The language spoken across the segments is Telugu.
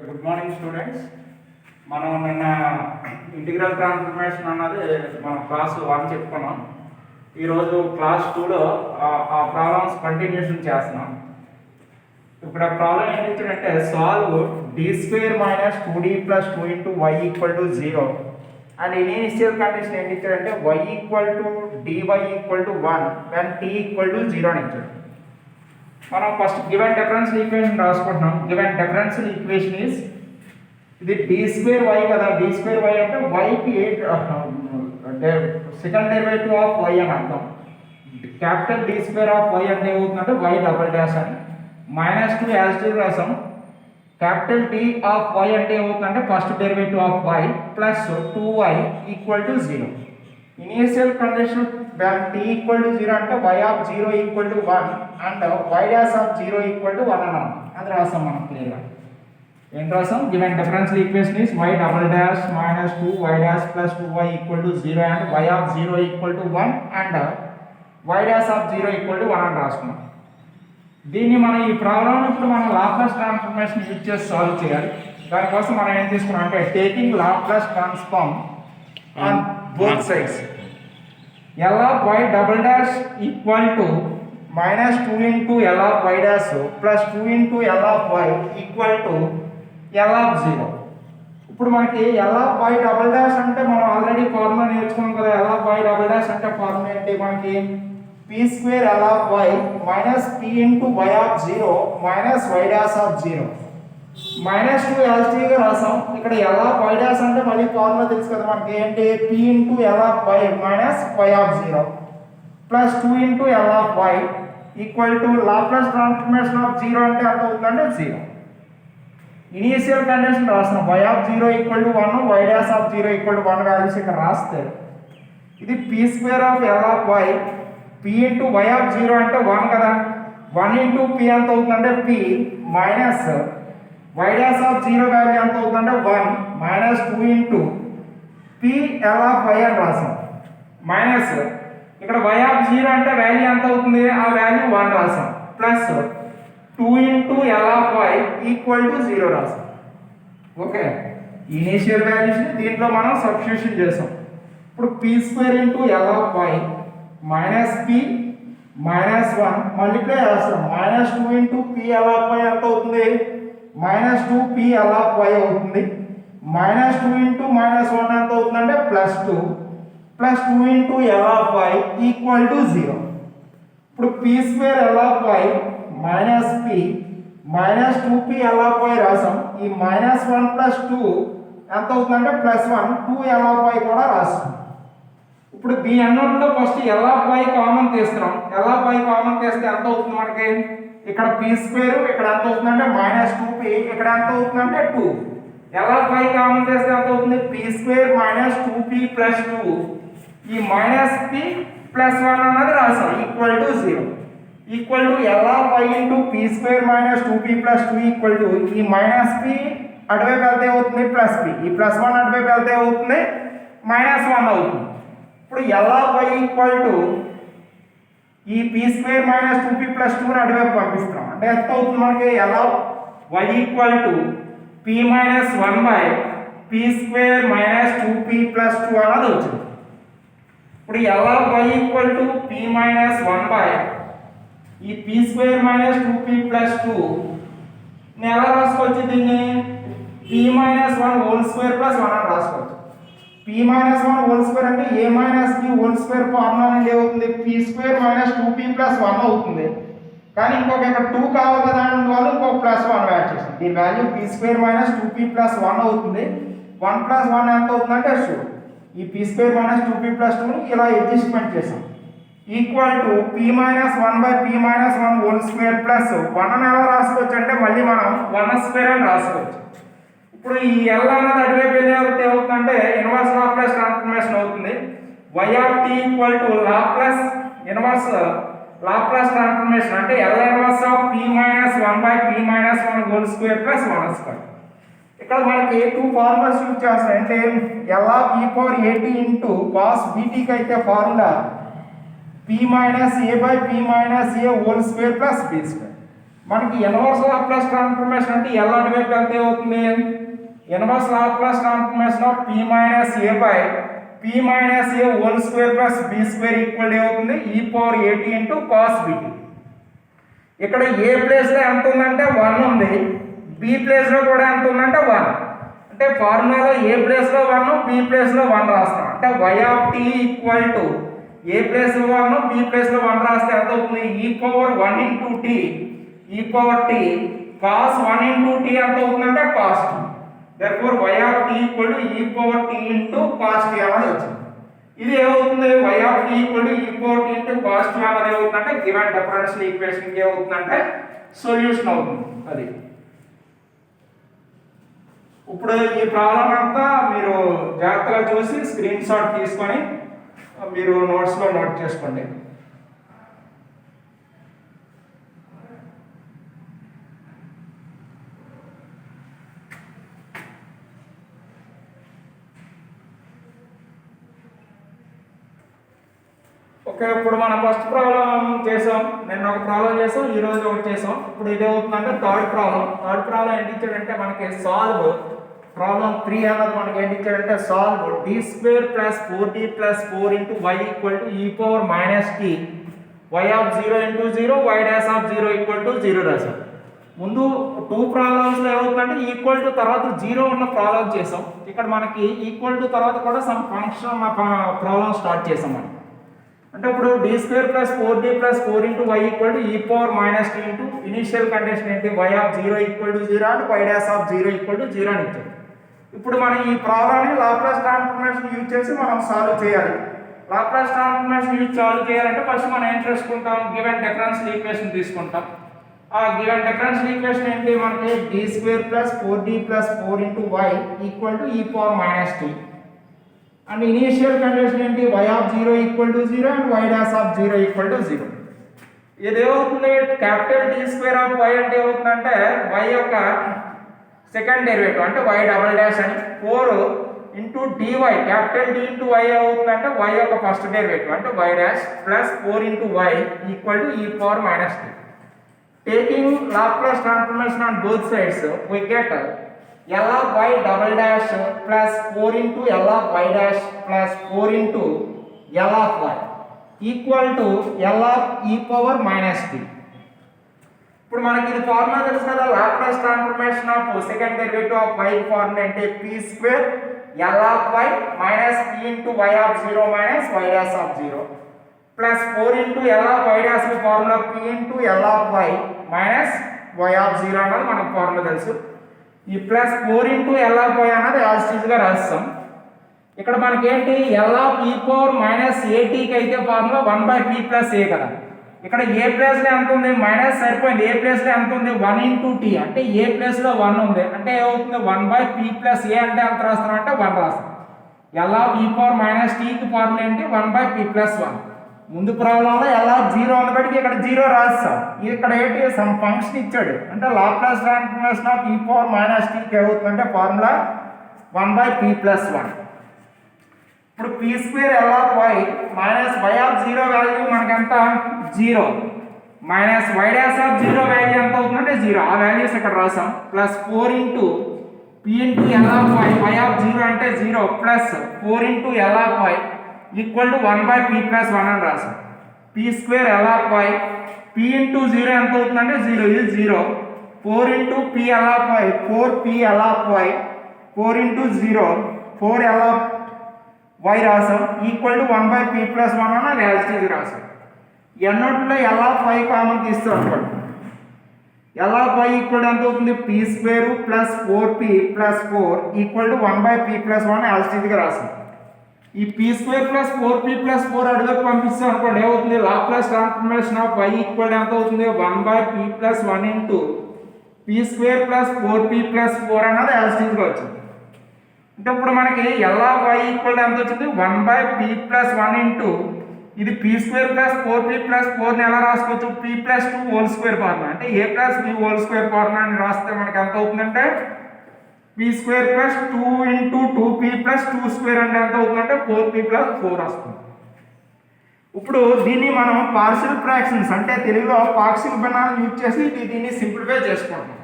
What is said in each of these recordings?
Good morning students. మనం నిన్న ఇంటిగ్రల్ ట్రాన్స్ఫర్మేషన్ అన్నది మనం క్లాస్ 1 చెప్పుకున్నాం. ఈరోజు క్లాస్ 2లో ఆ ప్రాబ్లమ్స్ కంటిన్యూషన్ చేస్తున్నాం. ఇప్పుడు ఆ ప్రాబ్లం ఏంటి ఇచ్చాడంటే solve d² - 2d + 2 × y = 0 and initial condition ఏంటి ఇచ్చాడంటే y = dy = 1 when t = 0 అని ఇచ్చాడు. మనం ఫస్ట్ గివెన్ డిఫరెన్షియల్ ఈక్వేషన్ రాసుకుంటున్నాం. గివెన్ డిఫరెన్షియల్ ఈక్వేషన్ ఈజ్ ఇది d² కదా, d² అంటే yకి సెకండ్ డెరివేటివ్ ఆఫ్ y అని అర్థం. క్యాపిటల్ d² ఆఫ్ y అంటే ఏమవుతుందంటే y డబుల్ డాష్ అని -2 యాజ్ ఇట్ ఈజ్ రాసాం. క్యాపిటల్ D ఆఫ్ y అంటే ఏమవుతుందంటే first derivative of y plus 2y = 0. Initial condition when t = 0 అంటే y of 0 = 1 and y dash of 0 = 1 అన్నాం. అది రాసాం మనం క్లియర్గా. ఏం రాసాం? Given differential equation is y double dash -2y dash plus 2y = 0 and y of 0 = 1 and y dash of 0 = 1 అని రాసుకున్నాం. దీన్ని మనం ఈ ప్రాబ్లం ఇప్పుడు మనం లాప్లాస్ ట్రాన్స్ఫర్మేషన్ యూజ్ చేసి సాల్వ్ చేయాలి. దానికోసం మనం ఏం తీసుకున్నాం అంటే taking Laplace transform on both sides L of y double dash equal to -2 × L of y dash plus 2 × L of y equal to L of 0. ఇప్పుడు మనకి L of y double dash అంటే మనం ఆల్రెడీ ఫార్ములా నేర్చుకున్నాం కదా. L of y double dash అంటే ఫార్ములా ఏంటి మనకి p² L of y minus p × y of 0 minus y dash of 0 -2 LT గా రాసాం. ఇక్కడ L of y dash అంటే మళ్ళీ ఫార్ములా తెలుసు కదా మనకి ఏంటి p × L of y minus y of 0 plus 2 × L of y equal to Laplace transformation of 0 అంటే ఎంత అవుతుందంటే 0. ఇనిషియల్ కండిషన్ రాస్తున్నాం y of 0 = 1 y dash of 0 = 1 values ఇక్కడ రాస్తే ఇది p² of L of y p × y of 0 అంటే 1 కదా. 1 × p ఎంత అవుతుందంటే p minus y dash of 0 value ఎంత అవుతుందంటే 1 minus 2 × p L of y అని రాసాం. మైనస్ ఇక్కడ y of 0 అంటే వాల్యూ ఎంత అవుతుంది, ఆ వాల్యూ 1 రాసాం. ప్లస్ 2 × L of y = 0 రాసాం. ఓకే, ఇనిషియల్ వాల్యూస్ ని దీంట్లో మనం సబ్స్టిట్యూషన్ చేసాం. ఇప్పుడు p² × L of y minus p minus 1 multiply చేస్తాం. -2 × p L of y ఎంత అవుతుంది -2 p L of y అవుతుంది. -2 × -1 ఎంత అవుతుందంటే +2 ప్లస్ 2 × L of y = 0. ఇప్పుడు p² L of y minus p minus 2p L of y రాసాం. ఈ -1 + 2 ఎంత అవుతుందంటే +1 2 L of y కూడా రాసాం. ఇప్పుడు దీని అన్నిటిలో first L of y common తీస్తున్నాం. L of y కామన్ తీస్తే ఎంత అవుతుంది మనకి ఇక్కడ p² ఇక్కడ ఎంత అవుతుందంటే -2p ఇక్కడ ఎంత అవుతుందంటే 2. L of y కామన్ తీస్తే ఎంత అవుతుంది p² - 2p + 2 ఈ -p + 1 అన్నది రాసాం = 0 equal to L of y × p² - 2p + 2 equal to ఈ -p అటువైపు వెళ్తే అవుతుంది +p ఈ +1 అటువైపు వెళ్తే అవుతుంది -1 అవుతుంది. ఇప్పుడు L of y equal to ఈ p² - 2p + 2 ని అటువైపు పంపిస్తాం. అంటే ఎంత అవుతుంది మనకి L of y equal to p - 1/p² - 2p + 2 అన్నది వచ్చింది. ఇప్పుడు L of y equal to p - 1/, ఈ p² - 2p + 2 నేను ఎలా రాసుకోవచ్చు దీన్ని p - 1 హోల్ స్క్వేర్ + 1 అని రాసుకోవచ్చు. p - 1 హోల్ స్క్వేర్ అంటే a - b whole square formula నుండి ఏమవుతుంది p² - 2p + 1 అవుతుంది. కానీ ఇంకొక ఇక్కడ 2 కావాలి కదా అని వాళ్ళు ఇంకొక +1 యాడ్ చేసాం. దీని వాల్యూ p² - 2p + 1 అవుతుంది. 1 + 1 ఎంత అవుతుందంటే 2. ఈ p² - 2p + 2 ని ఇలా అడ్జస్ట్మెంట్ చేసాం equal to p - 1/p - 1 whole square plus 1 అని ఎలా రాసుకోవచ్చు అంటే మళ్ళీ మనం 1² అని రాసుకోవచ్చు. ఇప్పుడు ఈ L అనేది అటువైపు వెళ్ళే అవుతుందంటే ఇన్వర్స్ లాప్లాస్ ట్రాన్స్ఫర్మేషన్ అవుతుంది. y of t = Laplace inverse Laplace transformation అంటే L inverse of p - 1/p - 1 whole square + 1². ఇక్కడ మనకి 2 ఫార్ములాస్ యూజ్ చేస్తాం. అంటే L of e power at × cos bt కి అయితే formula p - a/p - a whole square + b². మనకి ఇన్వర్స్ లాప్లాస్ ట్రాన్స్ఫర్మేషన్ అంటే ఎల్ అటువైపు వెళ్తే అవుతుంది inverse Laplace transformation of p minus a by p minus a whole square plus b square equal అవుతుంది e power at into cos bt. ఇక్కడ ఏ ప్లేస్ లో ఎంత ఉందంటే 1 ఉంది, b ప్లేస్ లో కూడా ఎంత ఉందంటే 1. అంటే ఫార్ములాలో ఏ ప్లేస్ లో 1 b ప్లేస్ లో 1 రాస్తాం. అంటే y of t equal to A place లో 1 b ప్లేస్ లో 1 రాస్తే ఎంత అవుతుంది e power 1 into t e power t cos 1 into t ఎంత అవుతుందంటే cos t. therefore y of t equal to e power t into cos t అనేది వచ్చింది. ఇది ఏమవుతుంది y of t equal to e power t into cos t అనేది ఏమవుతుందంటే గివెన్ డిఫరెన్షియల్ ఈక్వేషన్ కి ఏమవుతుందంటే సొల్యూషన్ అవుతుంది. అది ఇప్పుడు ఈ ప్రాబ్లం అంతా మీరు జాగ్రత్తగా చూసి స్క్రీన్ షాట్ తీసుకొని మీరు నోట్స్ లో నోట్ చేసుకోండి. ఓకే, ఇప్పుడు మనం ఫస్ట్ ప్రాబ్లం చేసాం, నిన్న ఒక ప్రాబ్లం చేసాం, ఈ రోజు ఒకటి చేసాం. ఇప్పుడు ఇది అవుతుందంటే థర్డ్ ప్రాబ్లం ఏంటి ఇచ్చాడంటే మనకి సాల్వ్ ప్రాబ్లం 3 అన్నది మనకి ఏంటి ఇచ్చాడంటే solve d square plus 4d plus 4 into y equal to e power minus t y of 0 into 0 y dash of 0 equal to 0 రాసాం. ముందు 2 ప్రాబ్లమ్స్ లో ఏమవుతుందంటే ఈక్వల్ టు తర్వాత 0 ఉన్న ప్రాబ్లం చేసాం. ఇక్కడ మనకి ఈక్వల్ టు తర్వాత కూడా సమ్ ఫంక్షన్ ప్రాబ్లం స్టార్ట్ చేసాం మనం. అంటే ఇప్పుడు d square plus 4d plus 4 into y equal to e power minus t into initial condition ఏంటి y of 0 equal to 0 and y dash of 0 equal to 0 అని ఇచ్చారు. ఇప్పుడు మనం ఈ ప్రాబ్లమ్ని లాప్లాస్ ట్రాన్స్ఫర్మేషన్ యూజ్ చేసి మనం సాల్వ్ చేయాలి. లాప్లాస్ ట్రాన్స్ఫర్మేషన్ యూజ్ సాల్వ్ చేయాలంటే ఫస్ట్ మనం ఏం చేసుకుంటాం, గివెన్ డిఫరెన్షియల్ ఈక్వేషన్ తీసుకుంటాం. ఆ గివెన్ డిఫరెన్షియల్ ఈక్వేషన్ ఏంటి మనకి d square plus 4d plus 4 into y equal to e power minus t and initial condition ఏంటి y of 0 equal to 0 and y dash of 0 equal to 0. ఇది ఏమవుతుంది capital d square of y అంటే ఏమవుతుందంటే y యొక్క సెకండ్ డెరివేటివ్ అంటే y డబుల్ డాష్ అని 4 into dy capital d into y అవుతుందంటే y యొక్క ఫస్ట్ డెరివేటివ్ అంటే y dash plus 4 into y equal to e power minus t. Taking Laplace transformation on both sides we get L of y double dash plus 4 into L of y dash plus 4 into L of y equal to L of e power minus t. ఇప్పుడు మనకి ఇది ఫార్ములా తెలుసు కదా, Laplace transformation of second derivative of y formula అంటే p square L of y minus p into y of 0 minus y dash of 0 plus 4 into L of y dash formula p into L of y minus y of 0 అన్నది మనకు ఫార్ములా తెలుసు. ఈ plus 4 into L of Y అన్నది యాజ్ గా రాస్తాం. ఇక్కడ మనకి ఏంటి L of E power minus ఏటీకి అయితే ఫార్ములా 1/p ప్లస్ ఏ కదా. ఇక్కడ ఏ ప్లేస్ లో ఎంత ఉంది మైనస్ సరిపోయింది, ఏ ప్లేస్ లో ఎంత ఉంది 1 ఇంటూ టీ అంటే ఏ ప్లేస్ లో 1 ఉంది అంటే ఏమవుతుంది 1/p ప్లస్ ఏ అంటే ఎంత రాస్తాం అంటే 1 రాస్తాం. L of E power minus టీకి ఫార్ములా ఏంటి 1/p ప్లస్ 1. ముందు ప్రాబ్లంలో ఎల్ ఆఫ్ 0 ఉన్నప్పటికీ ఇక్కడ 0 రాస్తాం. ఇక్కడ ఏంటి సమ్ ఫంక్షన్ ఇచ్చాడు అంటే Laplace transformation of e power minus t కి అవుతుందంటే ఫార్ములా 1/p ప్లస్ 1. ఇప్పుడు p square L of y minus y of 0 value మనకి ఎంత 0 minus y dash of 0 value ఎంత అవుతుందంటే 0. ఆ వాల్యూస్ ఇక్కడ రాసాం. Plus 4 into p into L of y y of 0 అంటే 0 plus 4 into L of y equal to 1/p plus 1 అని రాసాం. p square L of y p into 0 ఎంత అవుతుందంటే 0 ఇది 0 4 into p L of y 4p L of y 4 into 0 4 L of y రాసాం ఈక్వల్ టు 1/p ప్లస్ 1 అని యాజిటీజ్ రాసాం. ఎన్నోట్లో L ఆఫ్ y కామన్ తీస్తాం అనుకోండి. L ఆఫ్ y ఈక్వల్ ఎంత అవుతుంది p square plus 4p plus 4 equal to 1/p plus 1 as it is గా రాసాం. ఈ p square plus 4p plus 4 అడిగి పంపిస్తాం అనుకోండి ఏమవుతుంది Laplace transformation of y equal ఎంత అవుతుంది 1/p plus 1 into p square plus 4p plus 4 అన్నది యాజిటీజ్ గా వచ్చింది. అంటే ఇప్పుడు మనకి L ఆఫ్ y ఈక్వల్ ఎంత వచ్చింది 1/p ప్లస్ 1 ఇంటూ ఇది p square plus 4p plus 4 ని ఎలా రాసుకోవచ్చు p plus 2 whole square formula అంటే a plus b whole square formula అని రాస్తే మనకి ఎంత అవుతుందంటే p square plus 2 into 2p plus 2 square అంటే ఎంత అవుతుందంటే 4p ప్లస్ 4 వస్తుంది. ఇప్పుడు దీన్ని మనం పార్షియల్ ఫ్రాక్షన్స్ అంటే తెలుగులో పాక్షిక భిన్నాలను యూజ్ చేసి దీన్ని సింప్లిఫై చేసుకుంటాం.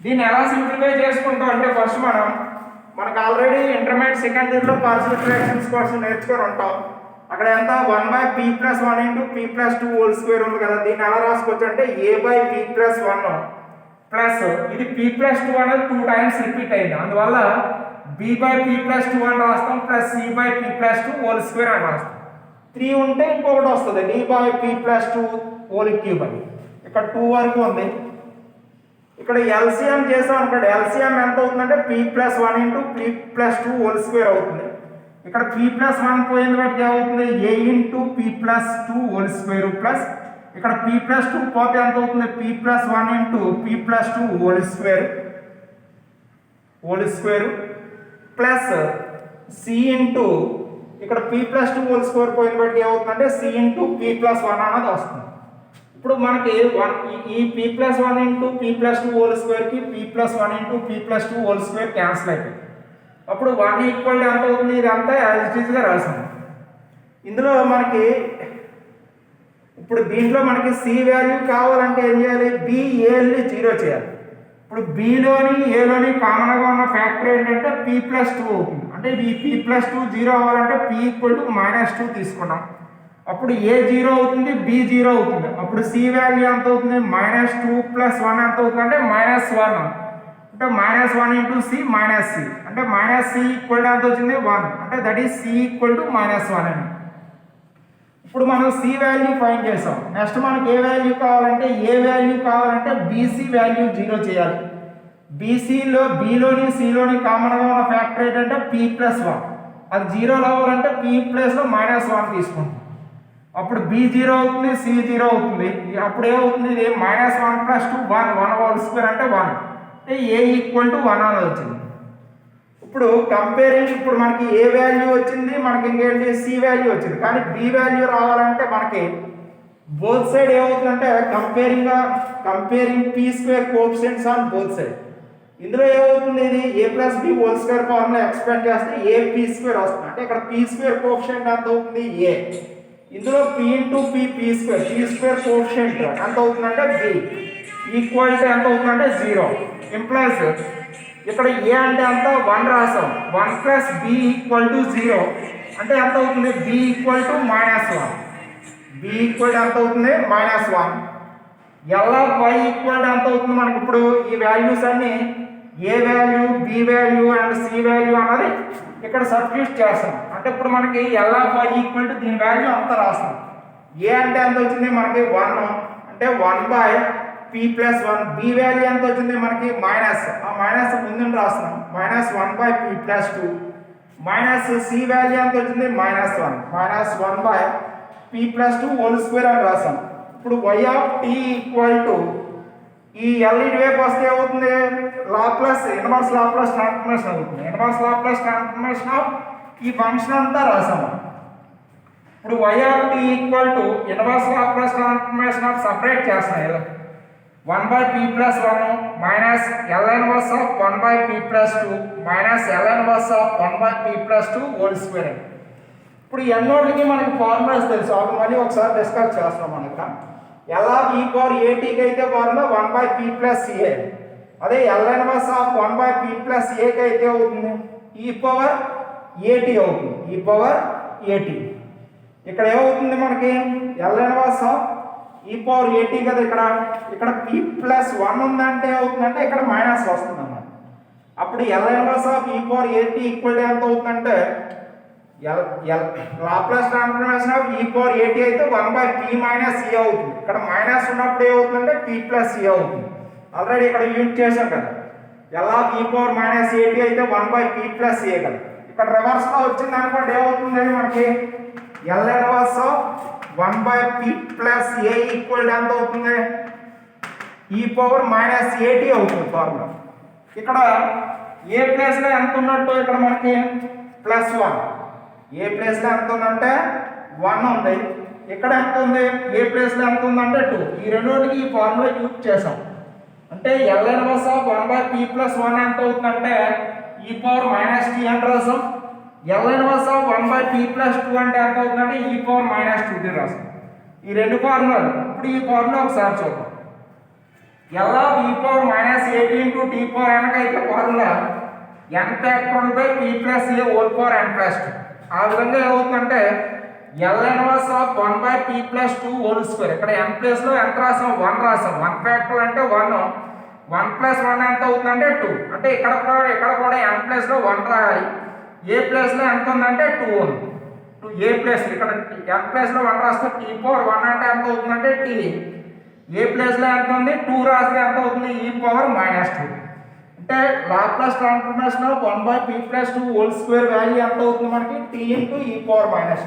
దీన్ని ఎలా సింప్లిఫై చేసుకుంటాం అంటే ఫస్ట్ మనకు ఆల్రెడీ ఇంటర్మీడియట్ సెకండ్ ఇయర్లో పార్షియల్ ఫ్రాక్షన్స్ కోసం నేర్చుకొని ఉంటాం. అక్కడ ఎంత 1/p+1 × p+2 హోల్ స్క్వేర్ ఉంది కదా, దీన్ని ఎలా రాసుకోవచ్చు అంటే a/p+1 ప్లస్ ఇది p+2 అనేది 2 టైమ్స్ రిపీట్ అయింది, అందువల్ల b/p+2 అని రాస్తాం ప్లస్ c/p+2 హోల్ స్క్వేర్ అని రాస్తాం. 3 ఉంటే ఇంకొకటి వస్తుంది d/p+2 హోల్ క్యూబ్ అని. ఇక్కడ 2 వరకు ఉంది. ఇక్కడ ఎల్సిఎం చేసాం అనుకోండి, ఎల్సిఎం ఎంత అవుతుందంటే p+1 × p+2 హోల్ స్క్వేర్ అవుతుంది. ఇక్కడ p+1 పోయింది బట్టి ఏమవుతుంది a × p+2 whole square plus ఇక్కడ p+2 పోతే ఎంత అవుతుంది p+1 × p+2 whole square plus c into ఇక్కడ p+2 హోల్ స్క్వేర్ పోయిన బట్టి ఏమవుతుందంటే c × p+1 అనేది వస్తుంది. ఇప్పుడు మనకి ఈ p+1 × p+2 హోల్ స్క్వేర్కి p+1 × p+2 whole square cancel అయిపోయింది. అప్పుడు 1 ఈక్వల్ ఎంత అవుతుంది, ఇదంతా యాజ్ ఇట్ ఈస్గా రాసాము. ఇందులో మనకి ఇప్పుడు దీంట్లో మనకి సి వాల్యూ కావాలంటే ఏం చేయాలి, బిఏని 0 చేయాలి. ఇప్పుడు బిలోని ఏలోని కామన్గా ఉన్న ఫ్యాక్టర్ ఏంటంటే p+2 అవుతుంది. అంటే ఈ p+2 0 అవ్వాలంటే p = -2 తీసుకున్నాం. అప్పుడు ఏ 0 అవుతుంది, బి 0 అవుతుంది. అప్పుడు సి వాల్యూ ఎంత అవుతుంది, -2 + 1 ఎంత అవుతుంది అంటే -1. అంటే -1 × c -c అంటే -c ఈక్వల్ ఎంత వచ్చింది 1, అంటే దట్ ఈస్ c = -1 అని. ఇప్పుడు మనం సి వాల్యూ ఫైండ్ చేసాం. నెక్స్ట్ మనకి ఏ వాల్యూ కావాలంటే బీసీ వాల్యూ 0 చేయాలి. బిలోని సిలోని కామన్గా ఉన్న ఫ్యాక్టర్ ఏంటంటే p+1, అది 0 అవ్వాలంటే p ప్లేస్లో -1 తీసుకుంటాం. అప్పుడు b 0 అవుతుంది, c 0 అవుతుంది. అప్పుడు ఏమవుతుంది, ఇది -1 + 2 1 హోల్ స్క్వేర్ అంటే 1, అంటే a = 1 అని వచ్చింది. ఇప్పుడు కంపేరింగ్ ఇప్పుడు మనకి ఏ వాల్యూ వచ్చింది, మనకి ఇంకేంటి సి వాల్యూ వచ్చింది. కానీ బి వాల్యూ రావాలంటే మనకి బోత్ సైడ్ ఏమవుతుందంటే comparing p² coefficients on both side. ఇందులో ఏమవుతుంది, ఇది a+b whole square formula expand చేస్తే a p² వస్తుంది. అంటే ఇక్కడ p² కోఎఫిషియెంట్ ఎంత అవుతుంది a. ఇందులో p × p² కోఎఫిషియెంట్ ఎంత అవుతుందంటే b. ఈక్వాలిటీ ఎంత అవుతుందంటే 0. ఇంప్లైస్ ఇక్కడ a అంటే ఎంత 1 రాసాం, 1 + b = 0 అంటే ఎంత అవుతుంది b = -1. ఎంత అవుతుంది -1. y ఈక్వల్ ఎంత అవుతుంది మనకి ఇప్పుడు ఈ వాల్యూస్ అన్ని a value, b value and c value అన్నది ఇక్కడ సబ్స్టిట్యూట్ చేస్తాం. అంటే ఇప్పుడు మనకి y దీని వాల్యూ అంత రాస్తాం. a అంటే ఎంత వచ్చింది మనకి 1, అంటే 1/p+1. b వాల్యూ ఎంత వచ్చింది మనకి మైనస్, ఆ మైనస్ ముందు రాస్తున్నాం -1/p+2. c వాల్యూ ఎంత వచ్చింది -1, -1/p+2 హోల్ స్క్వేర్ అని రాస్తాం. ఇప్పుడు y ఈ L వైపు వస్తే ఏమవుతుంది, ఇన్వర్స్ లాప్లాస్ ట్రాన్స్ఫర్మేషన్ అవుతుంది. ఇన్వర్స్ లాప్లాస్ ట్రాన్స్ఫర్మేషన్ ఆఫ్ ఈ ఫంక్షన్ అంతా రాసాము. ఇప్పుడు inverse Laplace transformation of separate చేస్తాం. 1/p+1 minus L inverse of 1/p+2 minus L inverse of 1/p+2 whole square. ఇప్పుడు ఎన్నోటికి మనకి ఫార్ములాస్ తెలుసు, అవి మళ్ళీ ఒకసారి డిస్కస్ చేస్తాం. మనకి L(e⁴at) అయితే ఫార్ములా 1/p+a, అదే L ఇన్వర్స్ ఆఫ్ 1/p+a అయితే అవుతుంది e⁴at అవుతుంది. e⁴at ఇక్కడ ఏమవుతుంది మనకి L ఇన్వర్స్ ఆఫ్ e⁴at కదా, ఇక్కడ p+1 ఉందంటే అవుతుందంటే ఇక్కడ మైనస్ వస్తుంది అన్నమాట. అప్పుడు L inverse of e⁴at equal ఎంత అవుతుందంటే లాప్లాస్ ట్రాన్స్ఫర్మేషన్ ఆఫ్ e⁴at అయితే 1/p - e అవుతుంది. ఇక్కడ మైనస్ ఉన్నప్పుడు ఏమవుతుందంటే p+e అవుతుంది. ఆల్రెడీ ఇక్కడ యూజ్ చేసాం కదా, L(e⁻-at) అయితే 1/p+a కదా. ఇక్కడ రివర్స్ లో వచ్చింది అనుకోండి, ఏమవుతుంది మనకి L inverse of 1/p+a equal ఎంత అవుతుంది e⁻-at అవుతుంది ఫార్ములా. ఇక్కడ ఏ ప్లేస్ లో ఎంత ఉన్నట్టు ఇక్కడ మనకి +1, ఏ ప్లేస్ లో ఎంత ఉందంటే 1 ఉంది. ఇక్కడ ఎంత ఉంది, ఏ ప్లేస్ లో ఎంత ఉందంటే 2. ఈ రెండోటికి ఈ ఫార్ములా యూజ్ చేసాం. అంటే L ఇన్వర్స్ ఆఫ్ 1/p+1 ఎంత అవుతుందంటే e⁻-t అని రాసాం. ఎల్ ఇన్వర్స్ ఆఫ్ 1/p+2 అంటే ఎంత అవుతుందంటే e⁻²t రాస్తాం. ఈ రెండు ఫార్ములాలు ఇప్పుడు ఈ ఫార్ములా ఒకసారి చూద్దాం. L of e⁻at into t power n అయితే formula n factorial by p plus a whole power n plus 2. ఆ విధంగా ఏమవుతుందంటే L inverse of 1/p+2 whole square. ఇక్కడ n ప్లేస్ లో ఎంత రాసాం? 1 రాసాం. 1 ఫ్యాక్టోరియల్ అంటే 1, 1 ప్లస్ 1 ఎంత అవుతుందంటే 2. అంటే ఇక్కడ కూడా n ప్లేస్ లో 1 రాయాలి. ఏ ప్లేస్ లో ఎంత ఉందంటే 2 ఉంది. ఏ ప్లేస్ ఇక్కడ n ప్లేస్ లో 1 రాస్తే t పవర్ 1 అంటే ఎంత అవుతుందంటే t. ఏ ప్లేస్ లో ఎంత ఉంది? 2 రాస్తే ఎంత అవుతుంది? e⁻². అంటే Laplace transformation of 1/p+2 whole square value ఎంత అవుతుంది మనకి? t into e⁻².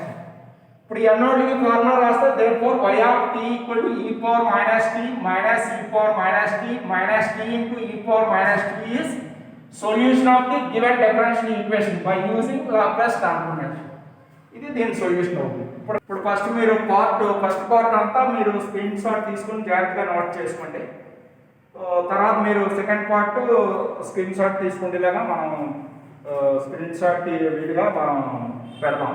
ఇప్పుడు ఎన్నోటికి ఫార్ములా రాస్తే therefore y of t equal to e⁻t minus e⁻t minus t into e⁻t is solution of the given differential equation by using Laplace transformation. ఇది దీని సొల్యూషన్ అవుతుంది. ఇప్పుడు ఫస్ట్ మీరు ఫస్ట్ పార్ట్ అంతా మీరు స్క్రీన్ షాట్ తీసుకుని జాగ్రత్తగా నోట్ చేసుకోండి. తర్వాత మీరు సెకండ్ పార్ట్ స్క్రీన్ షాట్ తీసుకుంటేలాగా మనం స్క్రీన్ షాట్ వీడియోగా మనం పెడదాం.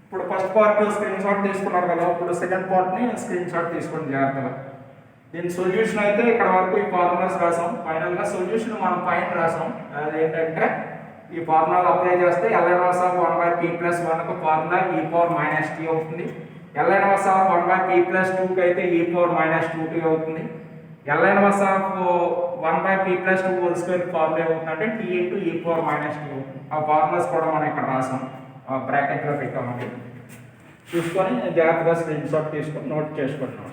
ఇప్పుడు ఫస్ట్ పార్ట్ స్క్రీన్ షాట్ తీసుకున్నారు కదా, ఇప్పుడు సెకండ్ పార్ట్ని స్క్రీన్ షాట్ తీసుకోండి జాగ్రత్తగా. దీని సొల్యూషన్ అయితే ఇక్కడ వరకు ఈ ఫార్ములాస్ రాసాం. ఫైనల్గా సొల్యూషన్ మనం పైన రాసాం. అది ఏంటంటే ఈ ఫార్ములాలు అప్లై చేస్తే L inverse of 1/p+1 formula e⁻t అవుతుంది. ఎల్ ఇన్వర్స్ ఆఫ్ 1/p+2 అయితే e⁻²t అవుతుంది. L inverse of 1/p+2 whole square formula అవుతుందంటే t ఇంటూ e⁻t అవుతుంది. ఆ ఫార్ములాస్ కూడా మనం ఇక్కడ రాసాం, బ్రాకెట్లో పెట్టామండి. చూసుకొని జాగ్రత్తగా స్క్రీన్ షాట్ తీసుకొని నోట్ చేసుకుంటున్నాం.